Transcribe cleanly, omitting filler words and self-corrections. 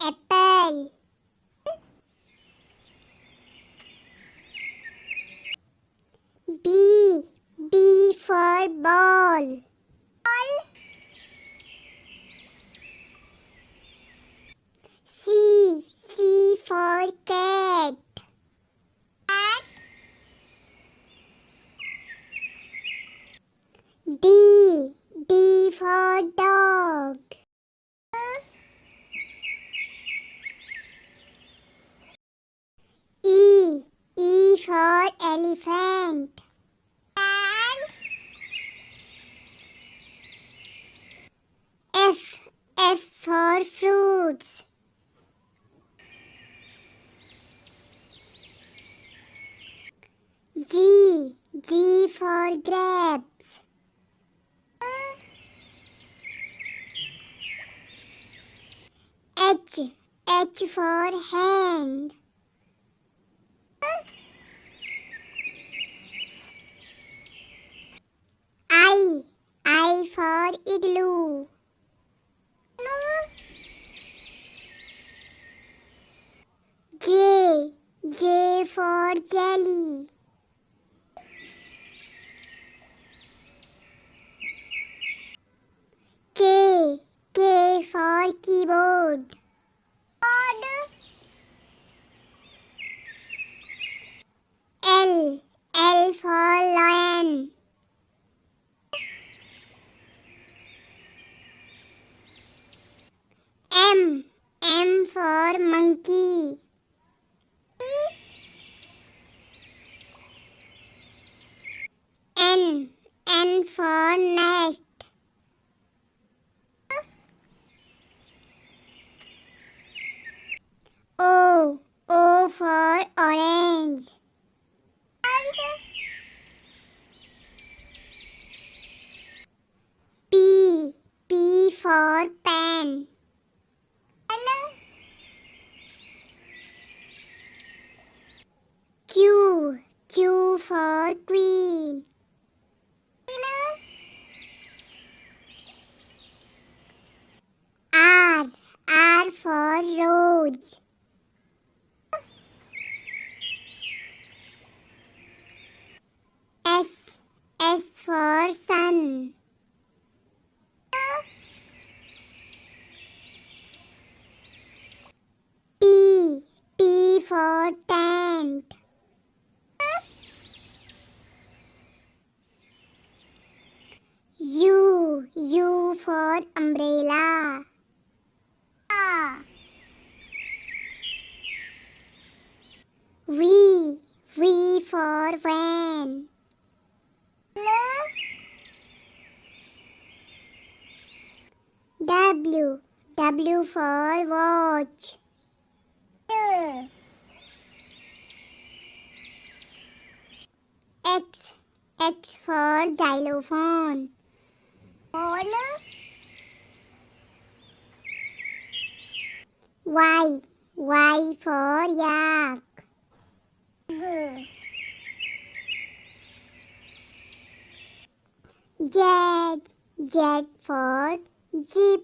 apple. B for ball. C for cat. D for dog. E for elephant. F for fruits. G for grapes. H for hand. I for igloo. J for jelly. K for keyboard. L for lion. M for monkey. N for nest. O for orange. P for pen. Q for queen. R for rose. S for sun. T for tent. U for umbrella. V for van. W for watch. X for xylophone. Y for yak. Z for jeep.